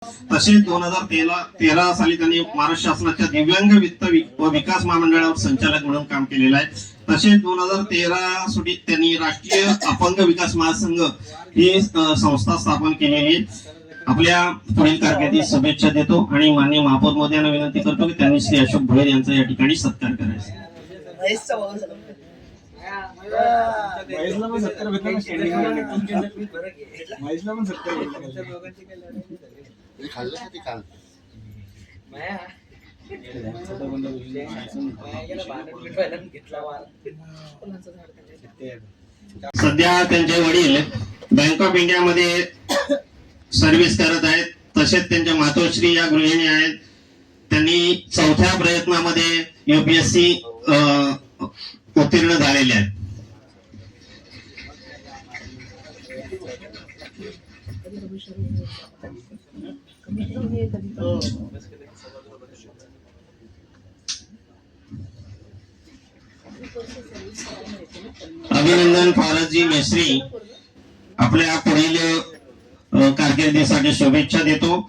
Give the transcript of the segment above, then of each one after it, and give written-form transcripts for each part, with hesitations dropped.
तसेच 2013 साली त्यांनी महाराष्ट्र शासनाच्या दिव्यांग वित्त व विकास महामंडळावर संचालक म्हणून काम केलेलं आहे. तसेच 2013 साली त्यांनी राष्ट्रीय अपंग विकास महासंघ ही संस्था स्थापन केलेली आहे. आपल्या पुढील कारकिर्दीत शुभेच्छा देतो आणि माननीय महापौर महोदयांना विनंती करतो की त्यांनी श्री अशोक भोयर यांचा या ठिकाणी सत्कार करायचा. सध्या त्यांचे वडील बँक ऑफ इंडिया मध्ये सर्व्हिस करत आहेत. तसेच त्यांच्या मातोश्री या गृहिणी आहेत. त्यांनी चौथ्या प्रयत्नामध्ये UPSC उत्तीर्ण झालेले आहेत. अभिनंदन फारसजी मेश्री आपल्या पुढील कारकिर्दीसाठी शुभेच्छा देतो.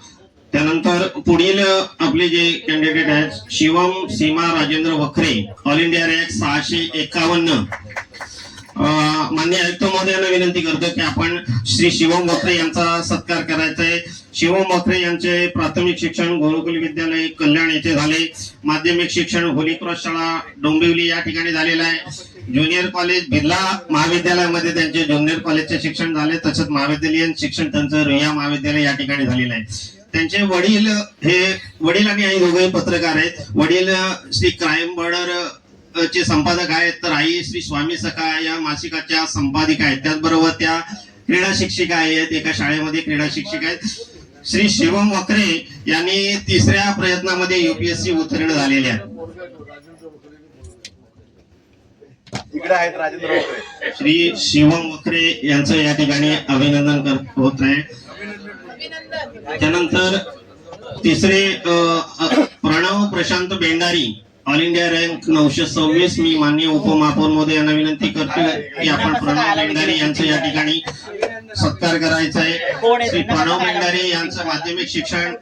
त्यानंतर पुढील आपले जे कॅन्डिडेट आहेत शिवम सीमा राजेंद्र वखरे, ऑल इंडिया रँक 651. माननीय आयुक्त महोदयांना विनंती करतो की आपण श्री शिवम वखरे यांचा सत्कार करायचा आहे. शिवम वखरे यांचे प्राथमिक शिक्षण गुरुकुल विद्यालय कल्याण येथे झाले. माध्यमिक शिक्षण होली क्रॉस शाळा डोंबिवली या ठिकाणी झालेलं आहे. ज्युनियर कॉलेज बिर्ला महाविद्यालयामध्ये त्यांचे ज्युनियर कॉलेजचे शिक्षण झाले. तसंच महाविद्यालयीन शिक्षण त्यांचं रुईया महाविद्यालय या ठिकाणी झालेलं आहे. त्यांचे वडील आणि आई दोघेही पत्रकार आहेत. वडील श्री क्राईम बॉर्डर चे संपादक आहेत, तर आई श्री स्वामी सखा या मासिकाच्या संपादिका आहेत. त्याचबरोबर त्या क्रीडा शिक्षिका आहेत, एका शाळेमध्ये क्रीडा शिक्षिका आहेत. श्री शिवम वखरे यांनी तिसऱ्या प्रयत्नामध्ये UPSC उत्तीर्ण झालेले आहेत. श्री शिवम वखरे यांचं या ठिकाणी अभिनंदन होत आहे. त्यानंतर तिसरे Pranav Prashant Bendari, all India rank 926. मी माननीय उपमहापौर महोदय यांना विनंती करतो की आपण प्रणव बेंडारी यांचं या ठिकाणी सत्कार करायचा आहे. श्री प्रणव बेंडारी यांचं माध्यमिक शिक्षण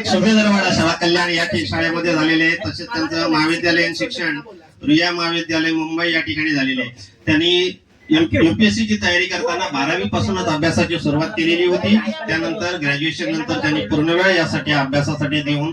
सुभेदरवाडा शाळा कल्याण या शाळेमध्ये झालेले आहे. तसेच त्यांचं महाविद्यालयीन शिक्षण रुईया महाविद्यालय मुंबई या ठिकाणी झालेले आहे. त्यांनी UPSC ची तयारी करताना 12वी पासूनच अभ्यासाची सुरुवात केलेली होती. त्यानंतर ग्रॅज्युएशन नंतर त्यांनी पूर्णवेळ यासाठी अभ्यासासाठी देऊन